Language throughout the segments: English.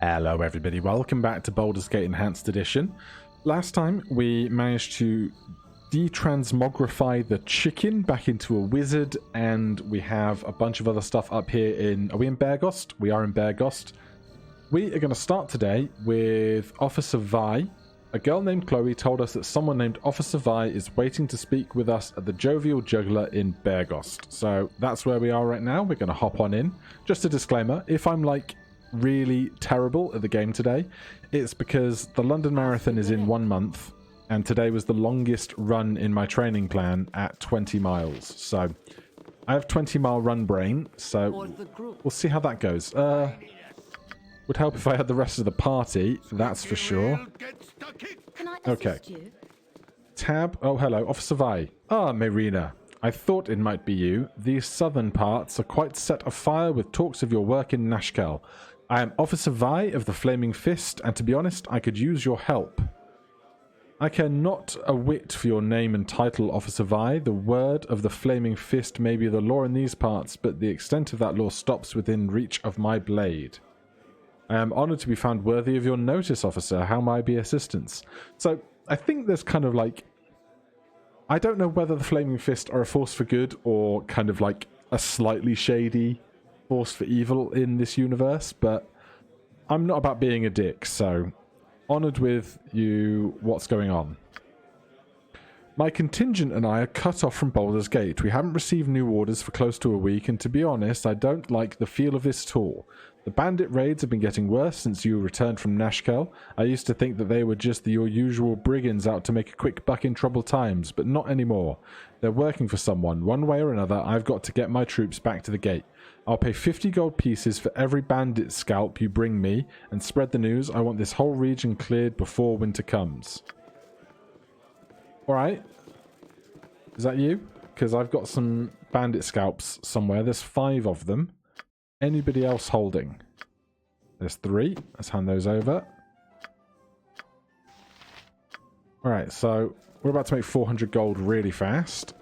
Hello everybody, welcome back to Baldur's Gate Enhanced Edition. Last time we managed to detransmogrify the chicken back into a wizard, and we have a bunch of other stuff up here in... Are we in Beargost? We are in Beargost. We are going to start today with Officer Vi. A girl named Chloe told us that someone named Officer Vi is waiting to speak with us at the Jovial Juggler in Beargost. So that's where we are right now. We're going to hop on in. Just a disclaimer, if I'm like really terrible at the game today, it's because the London Marathon is in 1 month, and today was the longest run in my training plan at 20 miles. So I have 20-mile run brain, so we'll see how that goes. Would help if I had the rest of the party, that's for sure. Okay. Tab. Oh, hello, Officer Vi. Ah, Marina. I thought it might be you. These southern parts are quite set afire with talks of your work in Nashkel. I am Officer Vi of the Flaming Fist, and to be honest, I could use your help. I care not a whit for your name and title, Officer Vi. The word of the Flaming Fist may be the law in these parts, but the extent of that law stops within reach of my blade. I am honoured to be found worthy of your notice, officer. How may I be assistance? So, I think there's kind of like... I don't know whether the Flaming Fist are a force for good or kind of like a slightly shady force for evil in this universe, but I'm not about being a dick, so honoured with you. What's going on? My contingent and I are cut off from Baldur's Gate. We haven't received new orders for close to a week, and to be honest, I don't like the feel of this at all. The bandit raids have been getting worse since you returned from Nashkel. I used to think that they were just your usual brigands out to make a quick buck in troubled times, but not anymore. They're working for someone. One way or another, I've got to get my troops back to the gate. I'll pay 50 gold pieces for every bandit scalp you bring me, and spread the news. I want this whole region cleared before winter comes. Alright. Is that you? Because I've got some bandit scalps somewhere. There's 5 of them. Anybody else holding? There's 3. Let's hand those over. Alright, so we're about to make 400 gold really fast.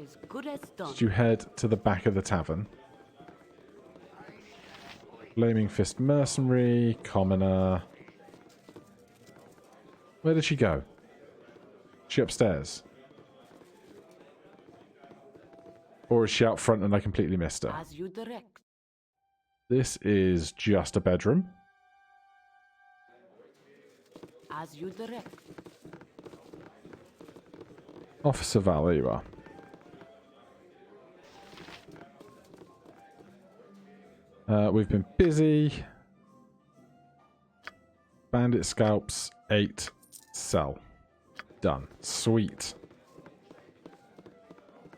As good as done. Did you head to the back of the tavern? Flaming Fist Mercenary, Commoner. Where did she go? Is she upstairs? Or is she out front and I completely missed her? As you direct. This is just a bedroom. As you direct. Officer Val, there you are. We've been busy. Bandit scalps, 8. Sell. Done. Sweet.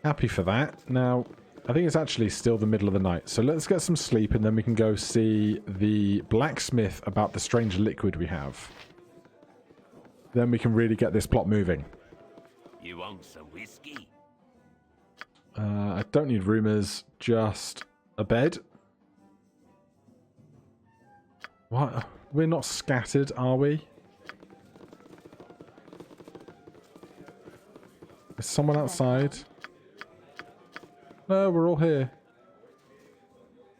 Happy for that. Now, I think it's actually still the middle of the night, so let's get some sleep and then we can go see the blacksmith about the strange liquid we have. Then we can really get this plot moving. You want some whiskey? I don't need rumours, just a bed. What? We're not scattered, are we? Is someone outside? No, we're all here.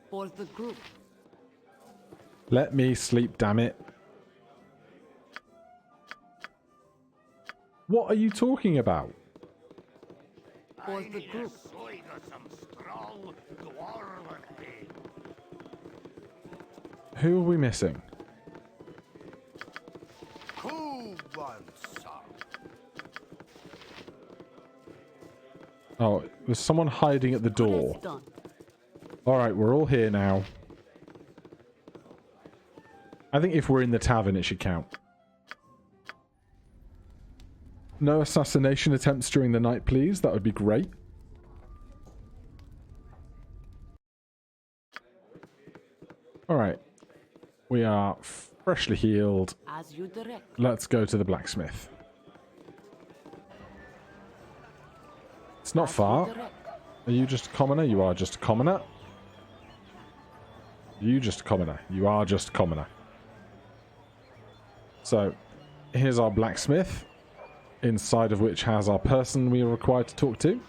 For the group. Let me sleep, damn it. What are you talking about? For the group. Who are we missing? Who wants some? Oh, there's someone hiding at the door. Alright, we're all here now. I think if we're in the tavern, it should count. No assassination attempts during the night, please. That would be great. Alright. We are freshly healed. As you direct. Let's go to the blacksmith. It's not far. Are you just a commoner? You are just a commoner. You just a commoner. You are just a commoner. So, here's our blacksmith, inside of which has our person we are required to talk to.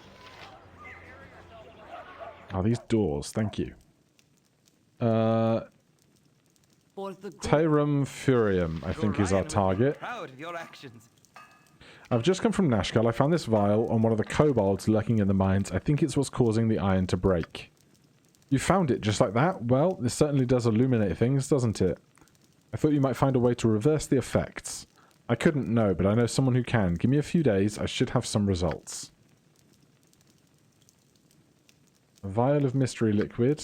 Oh, these doors. Thank you. For the group. Tyrum Furium, I think, is our Ryan would be target. proud of your actions. I've just come from Nashkel. I found this vial on one of the kobolds lurking in the mines. I think it's what's causing the iron to break. You found it just like that? Well, this certainly does illuminate things, doesn't it? I thought you might find a way to reverse the effects. I couldn't know, but I know someone who can. Give me a few days. I should have some results. A vial of mystery liquid.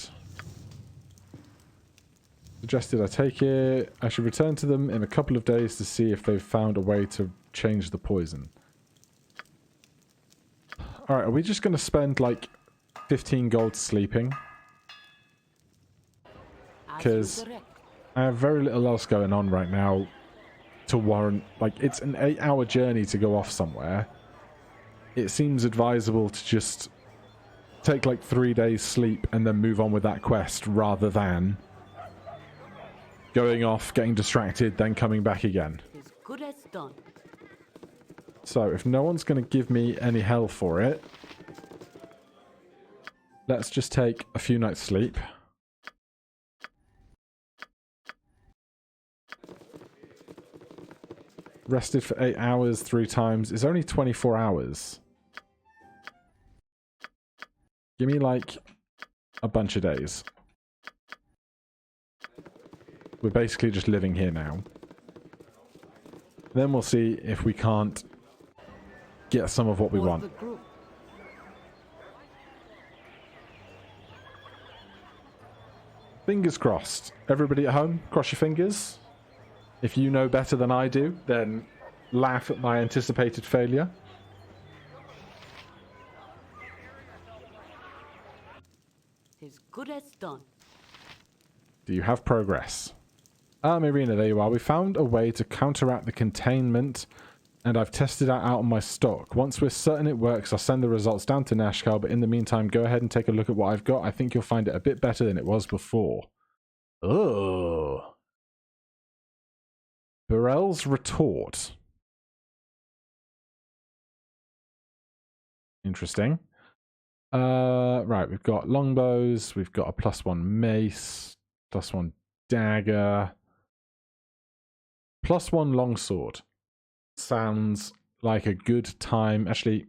Suggested I take it. I should return to them in a couple of days to see if they've found a way to change the poison. Alright, are we just going to spend like 15 gold sleeping? Because I have very little else going on right now to warrant... Like, it's an 8-hour journey to go off somewhere. It seems advisable to just take like 3 days sleep and then move on with that quest rather than going off, getting distracted, then coming back again. As good as done. So, if no one's going to give me any hell for it, let's just take a few nights' sleep. Rested for 8 hours 3 times. It's only 24 hours. Give me, like, a bunch of days. We're basically just living here now. Then we'll see if we can't get some of what we For want. the group. Fingers crossed. Everybody at home, cross your fingers. If you know better than I do, then laugh at my anticipated failure. As good as done. Do you have progress? Marina, there you are. We found a way to counteract the containment, and I've tested that out on my stock. Once we're certain it works, I'll send the results down to Nashkel, but in the meantime, go ahead and take a look at what I've got. I think you'll find it a bit better than it was before. Oh. Burrell's Retort. Interesting. Right, we've got longbows, we've got a +1 mace, +1 dagger, +1 longsword. Sounds like a good time. Actually,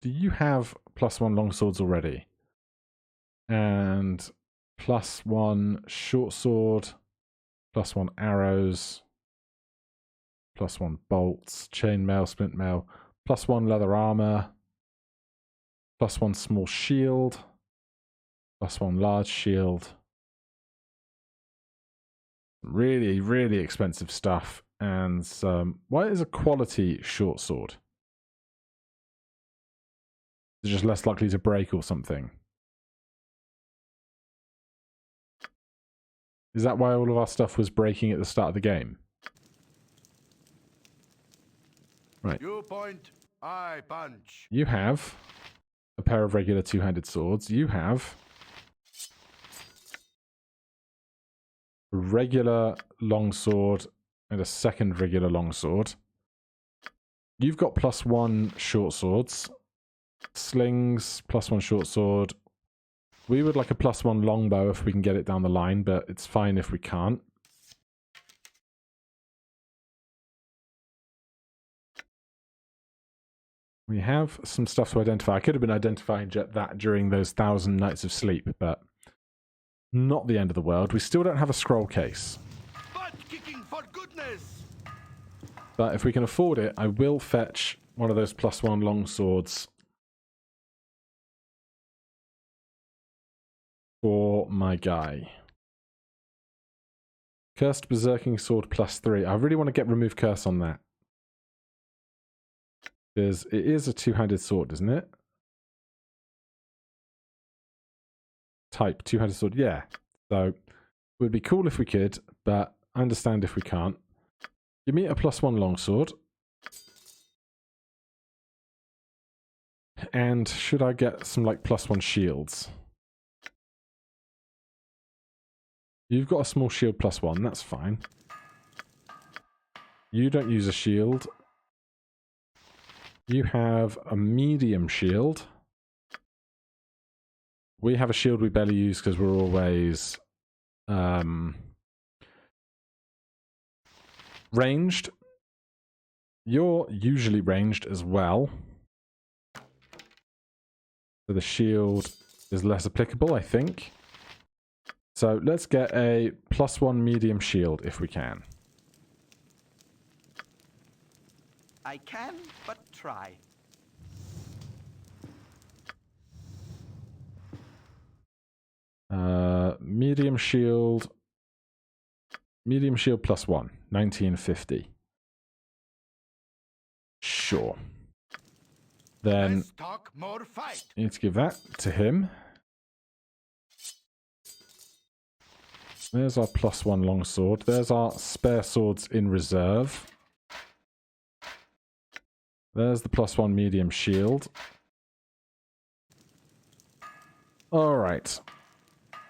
do you have +1 longswords already? And +1 short sword, +1 arrows, +1 bolts, chainmail, splint mail, +1 leather armor, +1 small shield, +1 large shield. Really, really expensive stuff. And some... Why is a quality short sword? It's just less likely to break or something. Is that why all of our stuff was breaking at the start of the game? Right. You point, I punch. You have a pair of regular two-handed swords. You have a regular longsword and a second regular longsword. You've got +1 short swords. Slings, +1 short sword. We would like a +1 longbow if we can get it down the line, but it's fine if we can't. We have some stuff to identify. I could have been identifying that during those 1,000 nights of sleep, but not the end of the world. We still don't have a scroll case. Butt kicking for goodness! But if we can afford it, I will fetch one of those +1 long swords for my guy. Cursed Berserking Sword +3. I really want to get Remove Curse on that. Because it is a two-handed sword, isn't it? Type, two-handed sword, yeah. So, it would be cool if we could, but I understand if we can't. Give me a +1 longsword. And should I get some, like, +1 shields? You've got a small shield +1, that's fine. You don't use a shield. You have a medium shield. We have a shield we barely use because we're always Ranged. You're usually ranged as well. So the shield is less applicable, I think. So let's get a +1 medium shield if we can. I can but try. Medium shield. Medium shield +1. 1950. Sure. Then Less talk, more fight. you need to give that to him. There's our +1 longsword. There's our spare swords in reserve. There's the +1 medium shield. Alright.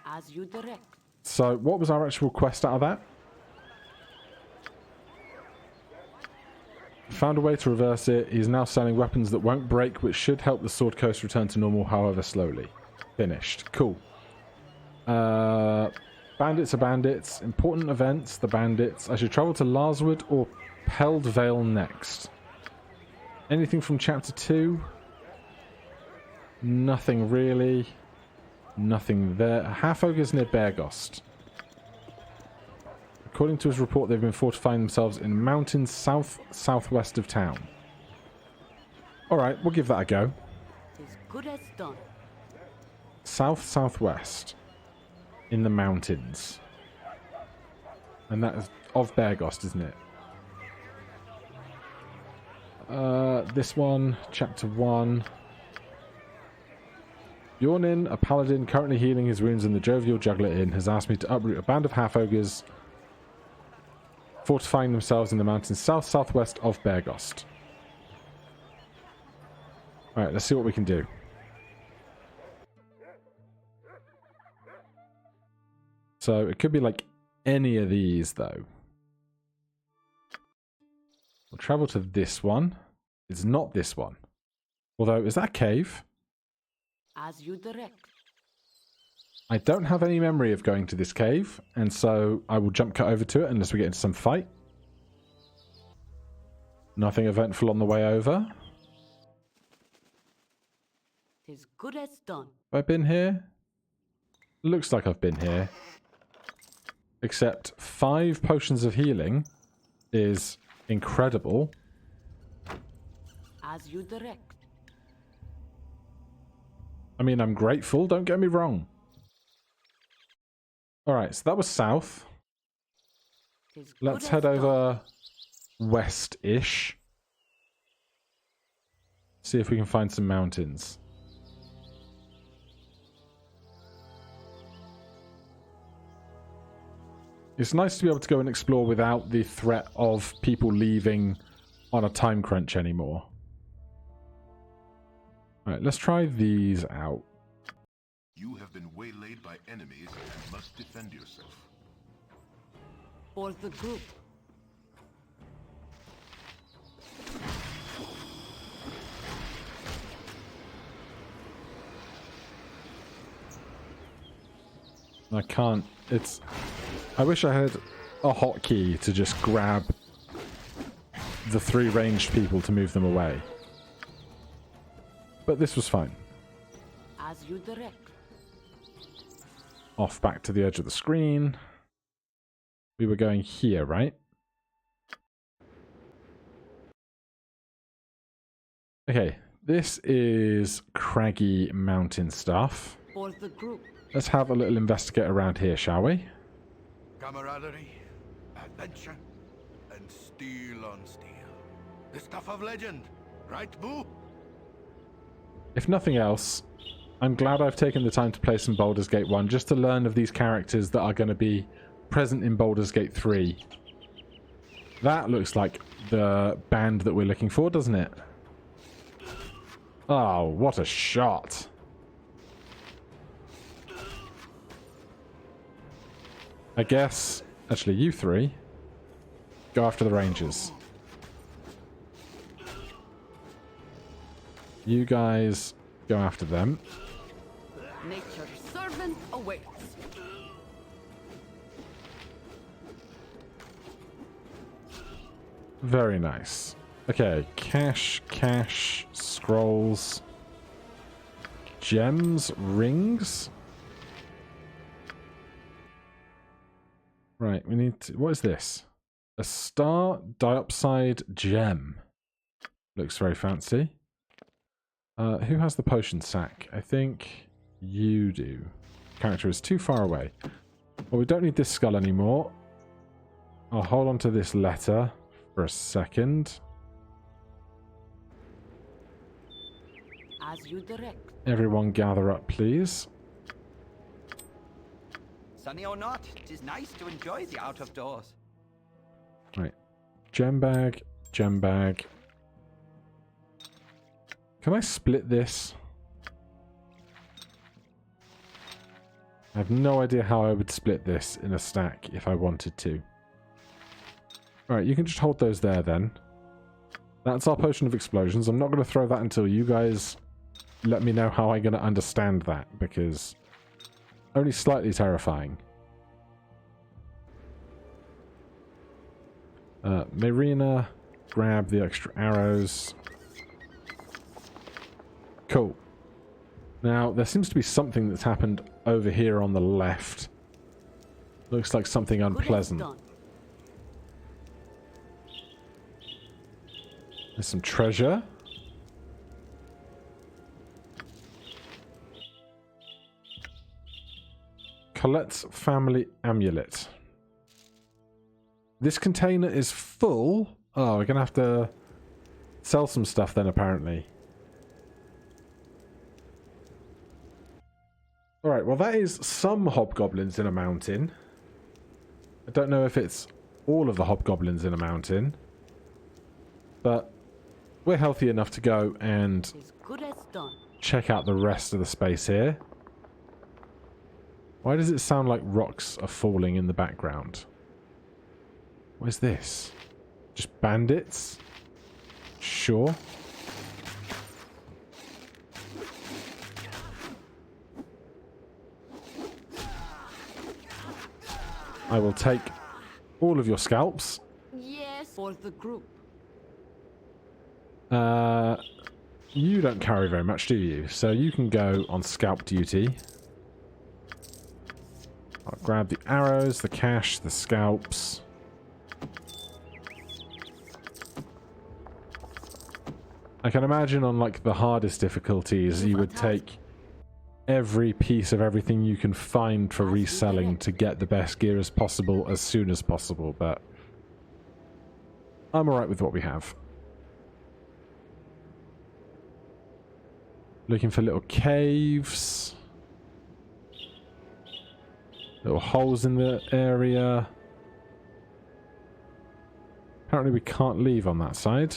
As you direct. So, what was our actual quest out of that? Found a way to reverse it. He's now selling weapons that won't break, which should help the Sword Coast return to normal, however slowly. Finished. Cool. Bandits are bandits. Important events, the bandits. I should travel to Larswood or Peld Vale next. Anything from Chapter 2? Nothing really. Nothing there. Half-ogres near Beargost. According to his report, they've been fortifying themselves in mountains southwest of town. Alright, we'll give that a go. As good as done. Southwest. In the mountains. And that is of Beargost, isn't it? This one, Chapter 1. Bjornin, a paladin currently healing his wounds in the Jovial Juggler Inn, has asked me to uproot a band of half-ogres fortifying themselves in the mountains southwest of Beargost. Alright, let's see what we can do. So, it could be like any of these, though. We'll travel to this one. It's not this one. Although, is that a cave? As you direct. I don't have any memory of going to this cave, and so I will jump cut over to it unless we get into some fight. Nothing eventful on the way over. As good as done. Have I been here? Looks like I've been here. Except 5 potions of healing is incredible. As you direct. I mean, I'm grateful, don't get me wrong. Alright, so that was south. As good Let's as head done. over west-ish. See if we can find some mountains. It's nice to be able to go and explore without the threat of people leaving on a time crunch anymore. Alright, let's try these out. You have been waylaid by enemies and must defend yourself. For the group. I can't. It's... I wish I had a hotkey to just grab the 3 ranged people to move them away. But this was fine. As you direct. Off back to the edge of the screen. We were going here, right? Okay, this is craggy mountain stuff. For the group. Let's have a little investigate around here, shall we? Camaraderie, adventure, and steel on steel. The stuff of legend, right, Boo? If nothing else, I'm glad I've taken the time to play some Baldur's Gate 1 just to learn of these characters that are going to be present in Baldur's Gate 3. That looks like the band that we're looking for, doesn't it? Oh, what a shot. I guess, actually, you 3 go after the Rangers. You guys go after them. Nature's servant awaits. Very nice. Okay, cash, scrolls, gems, rings. Right, we need to... What is this? A star diopside gem. Looks very fancy. Who has the potion sack? I think you do. Character is too far away. Well, we don't need this skull anymore. I'll hold on to this letter for a second. As you direct. Everyone gather up, please. Sunny or not, it is nice to enjoy the out of doors. Right. Gem bag, gem bag. Can I split this? I have no idea how I would split this in a stack if I wanted to. Alright, you can just hold those there then. That's our potion of explosions. I'm not going to throw that until you guys let me know how I'm going to understand that, because only slightly terrifying. Marina, grab the extra arrows. Cool. Now, there seems to be something that's happened over here on the left. Looks like something unpleasant. There's some treasure. Colette's family amulet. This container is full. Oh, we're going to have to sell some stuff then, apparently. Alright, well that is some hobgoblins in a mountain. I don't know if it's all of the hobgoblins in a mountain. But we're healthy enough to go and check out the rest of the space here. Why does it sound like rocks are falling in the background? What is this? Just bandits? Sure. I will take all of your scalps. Yes, for the group. You don't carry very much, do you? So you can go on scalp duty. I'll grab the arrows, the cash, the scalps. I can imagine on like the hardest difficulties you would take every piece of everything you can find for reselling to get the best gear as possible as soon as possible, but I'm alright with what we have. Looking for little caves. Little holes in the area. Apparently we can't leave on that side.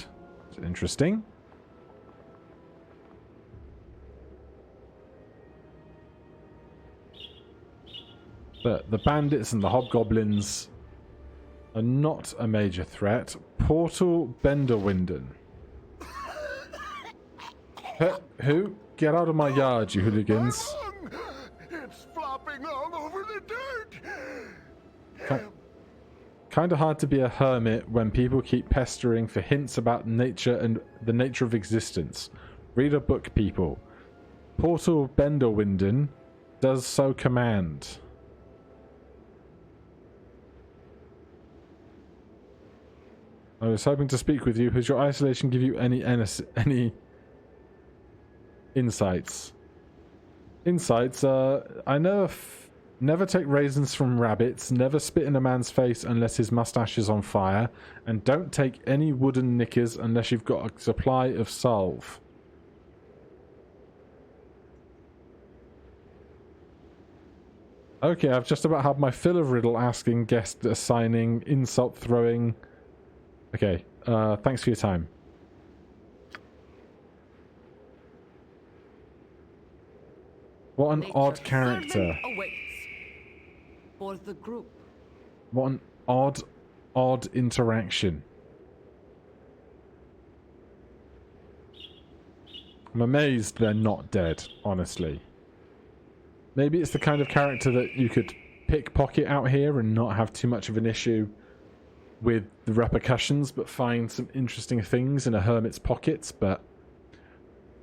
It's interesting. But the bandits and the hobgoblins are not a major threat. Portal Benderwinden. Who? Get out of my yard, you hooligans. It's flopping all over the dirt. Kind of hard to be a hermit when people keep pestering for hints about nature and the nature of existence. Read a book, people. Portal Benderwinden does so command. I was hoping to speak with you. Has your isolation give you any insights? Insights? I know never take raisins from rabbits, never spit in a man's face unless his mustache is on fire, and don't take any wooden knickers unless you've got a supply of salve. Okay, I've just about had my fill of riddle asking, guest assigning, insult throwing. Okay, thanks for your time. What an odd character. For the group. What an odd interaction. I'm amazed they're not dead, honestly. Maybe it's the kind of character that you could pickpocket out here and not have too much of an issue. with the repercussions, but find some interesting things in a hermit's pockets, but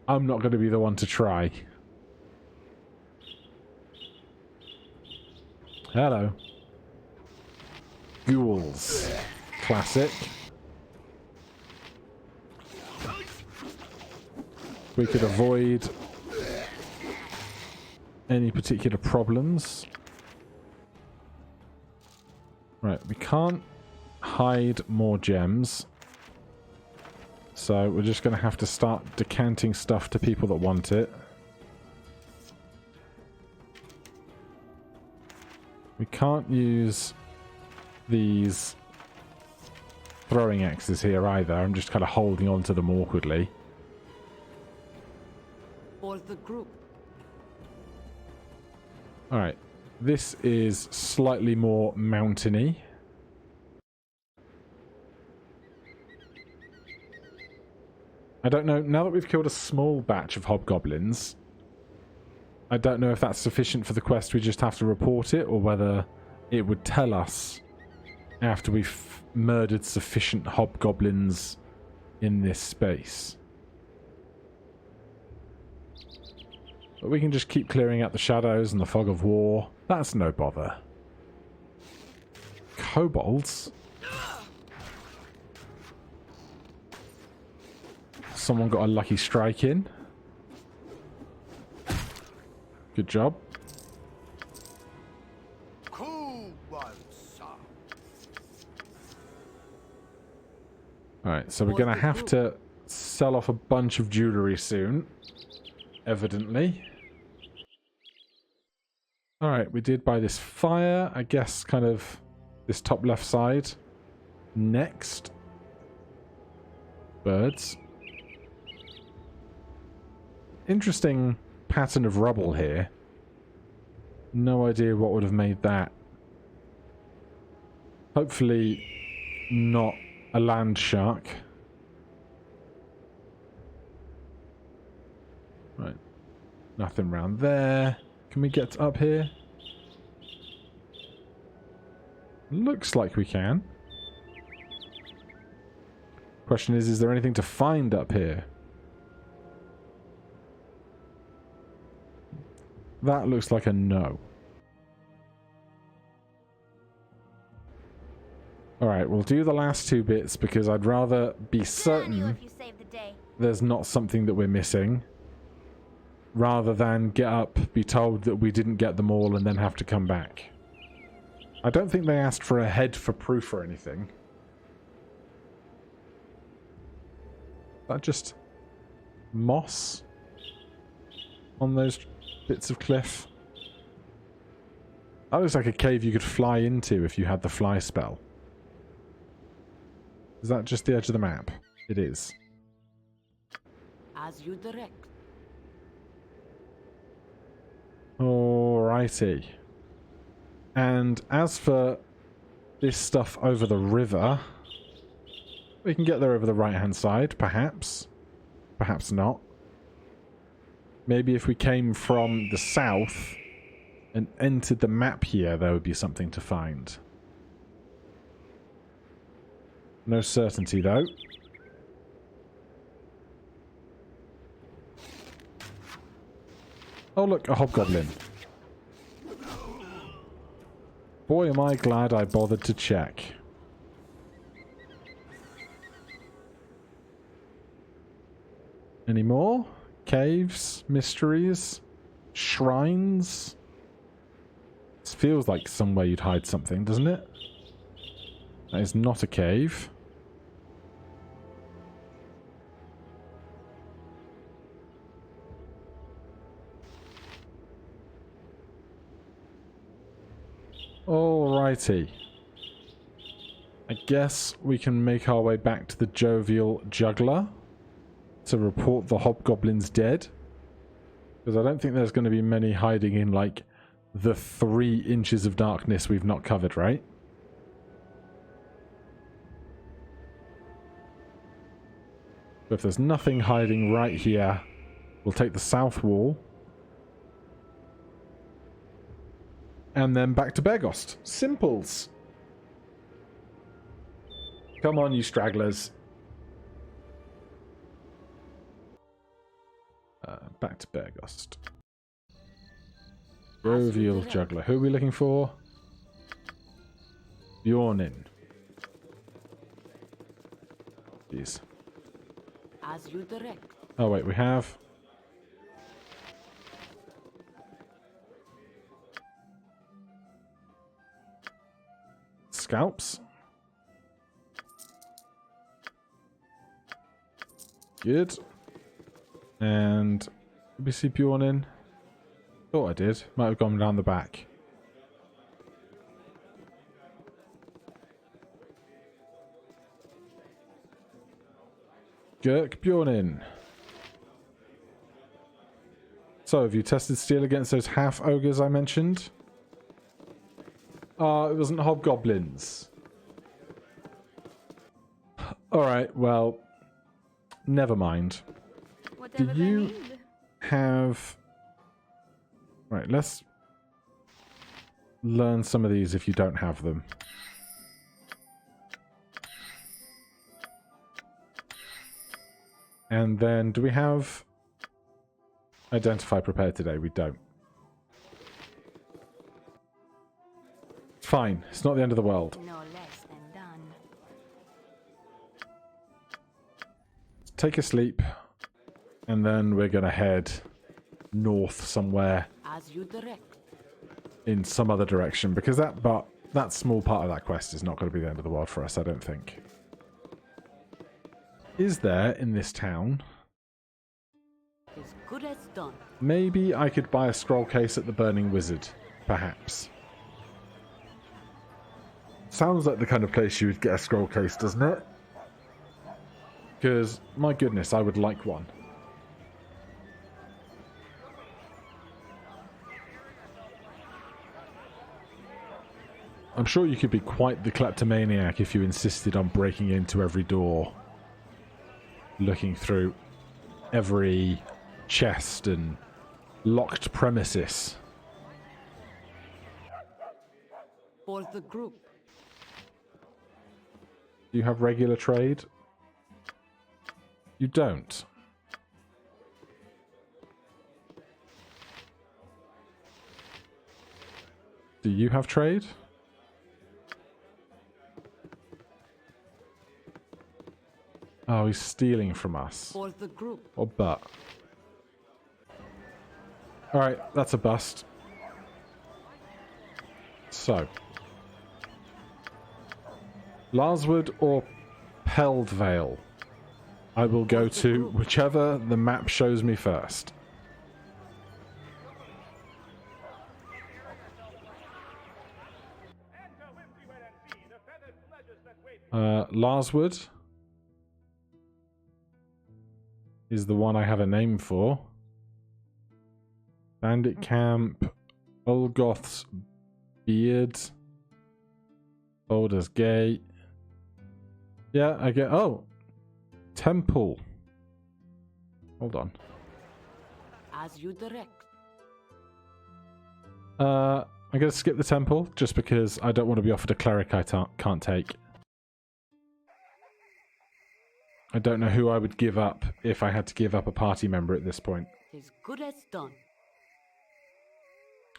I'm not going to be the one to try. Hello. Ghouls. Classic. We could avoid any particular problems. Right, we can't hide more gems. So we're just going to have to start decanting stuff to people that want it. We can't use these throwing axes here either. I'm just kind of holding on to them awkwardly. For the group. Alright, this is slightly more mountainy. I don't know, now that we've killed a small batch of hobgoblins, I don't know if that's sufficient for the quest, we just have to report it, or whether it would tell us after we've murdered sufficient hobgoblins in this space. But we can just keep clearing out the shadows and the fog of war. That's no bother. Kobolds? Someone got a lucky strike in. Good job. Cool one, sir. Alright, so we're going to have to sell off a bunch of jewellery soon. Evidently. Alright, we did buy this fire. I guess kind of this top left side. Next. Birds. Interesting pattern of rubble here. No idea what would have made that. Hopefully not a land shark. Right. Nothing around there. Can we get up here? Looks like we can. Question is there anything to find up here? That looks like a no. Alright, we'll do the last two bits because I'd rather be certain there's not something that we're missing, rather than get up, be told that we didn't get them all, and then have to come back. I don't think they asked for a head for proof or anything. Is that just moss on those bits of cliff? That looks like a cave you could fly into if you had the fly spell. Is that just the edge of the map? It is. As you direct. Alrighty. And as for this stuff over the river, we can get there over the right-hand side, perhaps. Perhaps not. Maybe if we came from the south and entered the map here, there would be something to find. No certainty, though. Oh, look, a hobgoblin. Boy, am I glad I bothered to check. Any more? Caves? Mysteries? Shrines? This feels like somewhere you'd hide something, doesn't it? That is not a cave. Alrighty. I guess we can make our way back to the Jovial Juggler to report the hobgoblins dead. Because I don't think there's going to be many hiding in, like, the 3 inches of darkness we've not covered, right? So if there's nothing hiding right here, we'll take the south wall. And then back to Bergost. Simples. Come on, you stragglers. Back to Bergost. Jovial juggler. Who are we looking for? Bjornin. Jeez. As you direct. Oh wait, we have... Scalps. Good. And did we see Bjornin? Thought I did. Might have gone down the back. Girk Bjornin. So, have you tested steel against those half ogres I mentioned? It wasn't hobgoblins. Alright, well, never mind. Whatever Do they you need. have... Right, let's learn some of these if you don't have them. And then, do we have Identify Prepared today? We don't. Fine, it's not the end of the world. No less than done. Take a sleep, and then we're gonna head north somewhere As you direct. in some other direction, because that small part of that quest is not going to be the end of the world for us, I don't think. Is there in this town? As good as done. Maybe I could buy a scroll case at the Burning Wizard, perhaps. Sounds like the kind of place you would get a scroll case, doesn't it? Because, my goodness, I would like one. I'm sure you could be quite the kleptomaniac if you insisted on breaking into every door, looking through every chest and locked premises. For the group. Do you have regular trade? You don't. Do you have trade? Oh, he's stealing from us. For the group. Or but. Alright, that's a bust. So. Larswood or Peldvale? I will go to whichever the map shows me first. Larswood is the one I have a name for. Bandit Camp, Olgoth's Beard, Baldur's Gate. Yeah, I get... Oh! Temple. Hold on. As you direct. I'm going to skip the temple, just because I don't want to be offered a cleric I can't take. I don't know who I would give up if I had to give up a party member at this point. As good as done.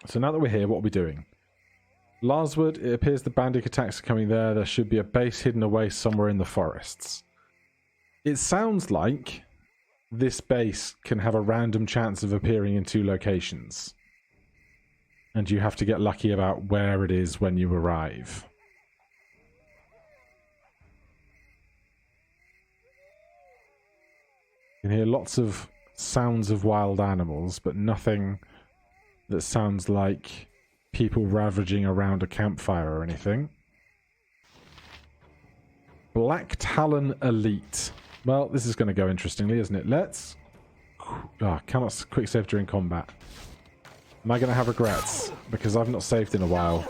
So now that we're here, what are we doing? Larswood, it appears the bandit attacks are coming there. There should be a base hidden away somewhere in the forests. It sounds like this base can have a random chance of appearing in 2 locations. And you have to get lucky about where it is when you arrive. You can hear lots of sounds of wild animals, but nothing that sounds like people ravaging around a campfire or anything. Black Talon Elite. Well, this is going to go interestingly, isn't it? Let's... cannot quick save during combat. Am I going to have regrets? Because I've not saved in a while.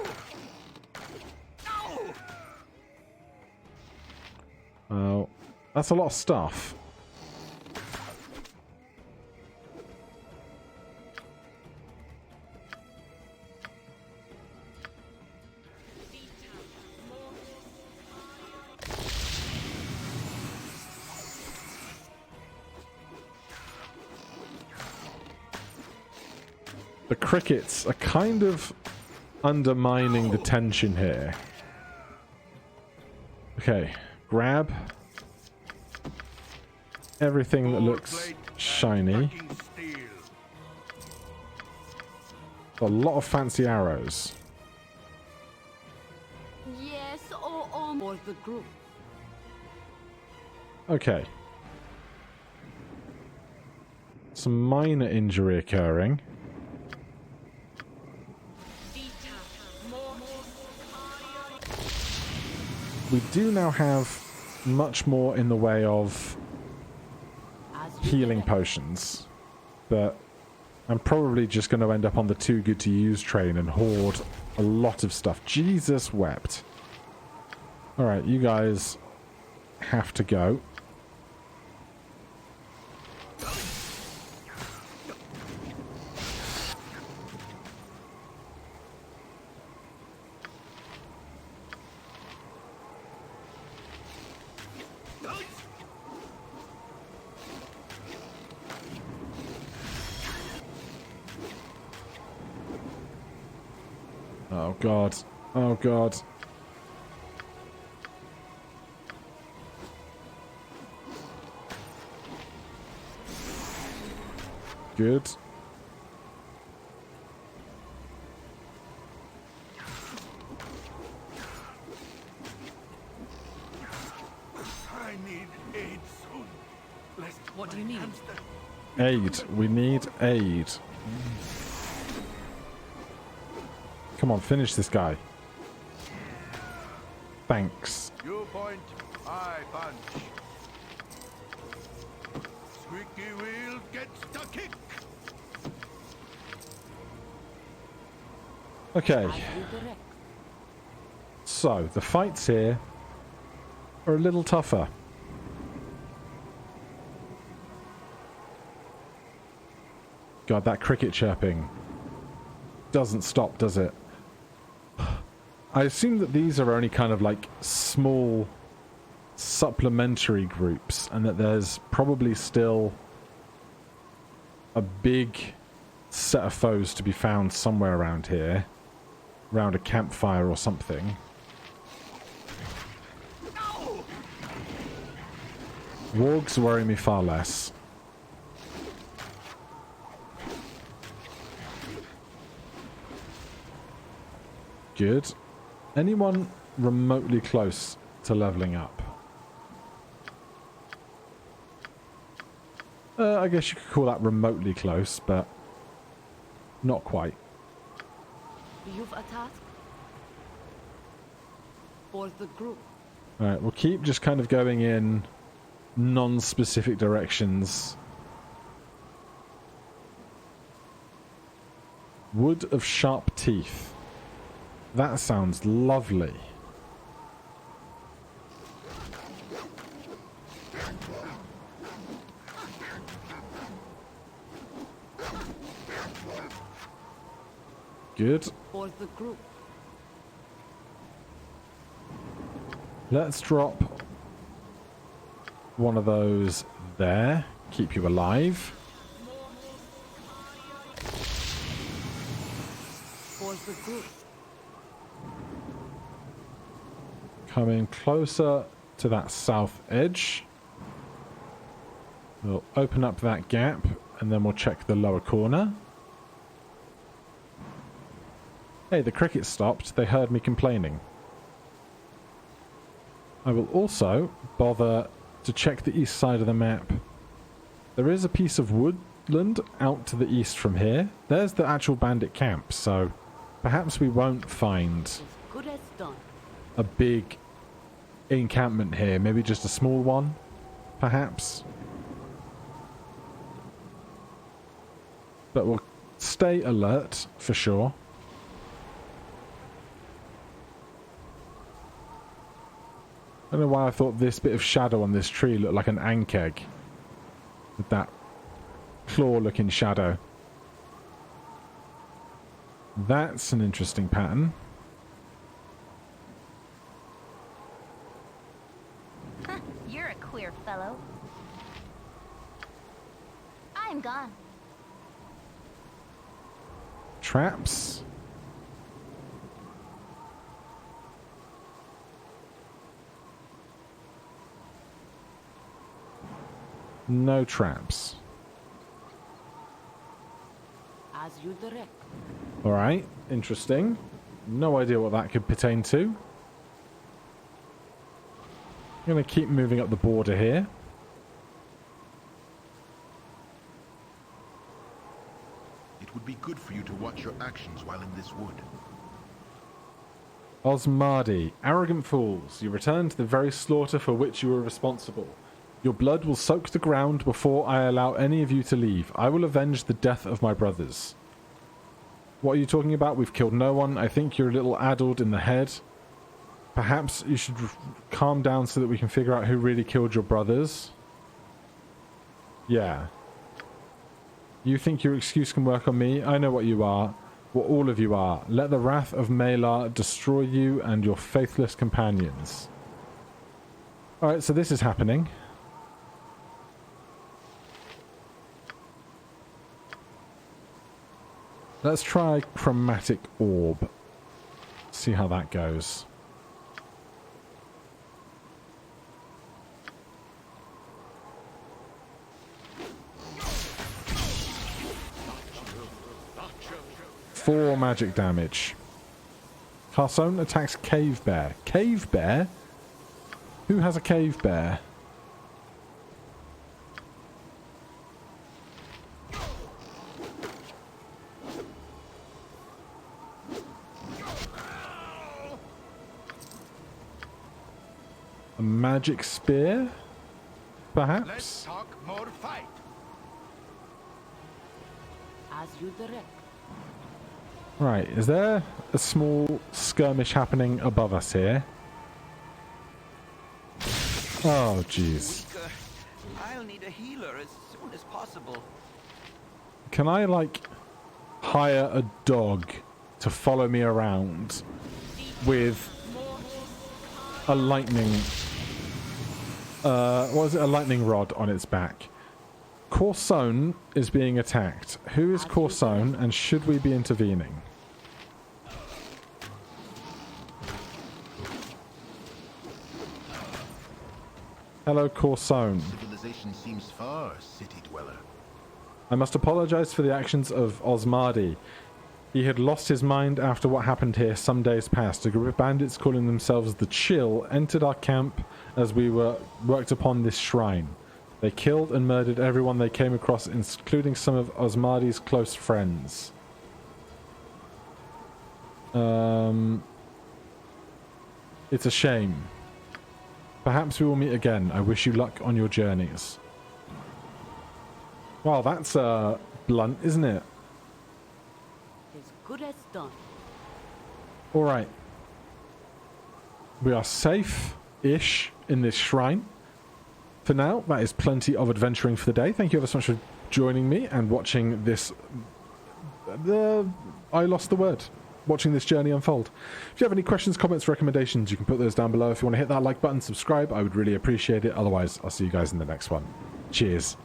Oh, that's a lot of stuff. The crickets are kind of undermining the tension here. Okay, grab everything that looks shiny. A lot of fancy arrows. Yes, for the group. Okay. Some minor injury occurring. We do now have much more in the way of healing potions, but I'm probably just going to end up on the too good to use train and hoard a lot of stuff. Jesus wept. Alright, you guys have to go. Oh god. Oh god. Good. I need aid soon. What do you need? Aid. We need aid. Come on, finish this guy. Thanks. You point, I punch. Squeaky wheel gets the kick. Okay. As you direct. So, the fights here are a little tougher. God, that cricket chirping doesn't stop, does it? I assume that these are only kind of like small supplementary groups, and that there's probably still a big set of foes to be found somewhere around here, around a campfire or something. Wargs worry me far less. Good. Anyone remotely close to leveling up? I guess you could call that remotely close, but not quite. You've a task for the group. Alright, we'll keep just kind of going in non-specific directions. Wood of sharp teeth. That sounds lovely. Good. For the group. Let's drop one of those there. Keep you alive. For the group. Coming closer to that south edge. We'll open up that gap and then we'll check the lower corner. Hey, the crickets stopped. They heard me complaining. I will also bother to check the east side of the map. There is a piece of woodland out to the east from here. There's the actual bandit camp, so perhaps we won't find As good as done. a big encampment here. Maybe just a small one, perhaps. But we'll stay alert for sure. I don't know why I thought this bit of shadow on this tree looked like an ankeg. With that claw-looking shadow. That's an interesting pattern. You're a queer fellow. I am gone. traps. No traps. As you direct. Alright, interesting. No idea what that could pertain to. I'm going to keep moving up the border here. It would be good for you to watch your actions while in this wood. Osmardi, arrogant fools, you return to the very slaughter for which you were responsible. Your blood will soak the ground before I allow any of you to leave. I will avenge the death of my brothers. What are you talking about? We've killed no one. I think you're a little addled in the head. Perhaps you should calm down so that we can figure out who really killed your brothers. Yeah. You think your excuse can work on me? I know what you are. What all of you are. Let the wrath of Malar destroy you and your faithless companions. Alright, so this is happening. Let's try Chromatic Orb. See how that goes. Four magic damage. Carson attacks Cave Bear. Cave Bear? Who has a Cave Bear? A magic spear? Perhaps? Let's talk more fight. As you direct. Right, is there a small skirmish happening above us here? Oh, jeez. Weaker. I'll need a healer as soon as possible. Can I, like, hire a dog to follow me around with a lightning... what is it? A lightning rod on its back? Corson is being attacked. Who is Corson, and should we be intervening? Hello, Corson. Civilization seems far, city dweller. I must apologize for the actions of Osmardi. He had lost his mind after what happened here some days past. A group of bandits calling themselves the Chill entered our camp as we worked upon this shrine. They killed and murdered everyone they came across, including some of Osmardi's close friends. It's a shame. Perhaps we will meet again. I wish you luck on your journeys. Wow, that's blunt, isn't it? As good as done. Alright. We are safe-ish in this shrine. For now, that is plenty of adventuring for the day. Thank you ever so much for joining me and watching this... I lost the word. Watching this journey unfold. If you have any questions, comments, recommendations, you can put those down below. If you want to hit that like button, subscribe, I would really appreciate it. Otherwise, I'll see you guys in the next one. Cheers.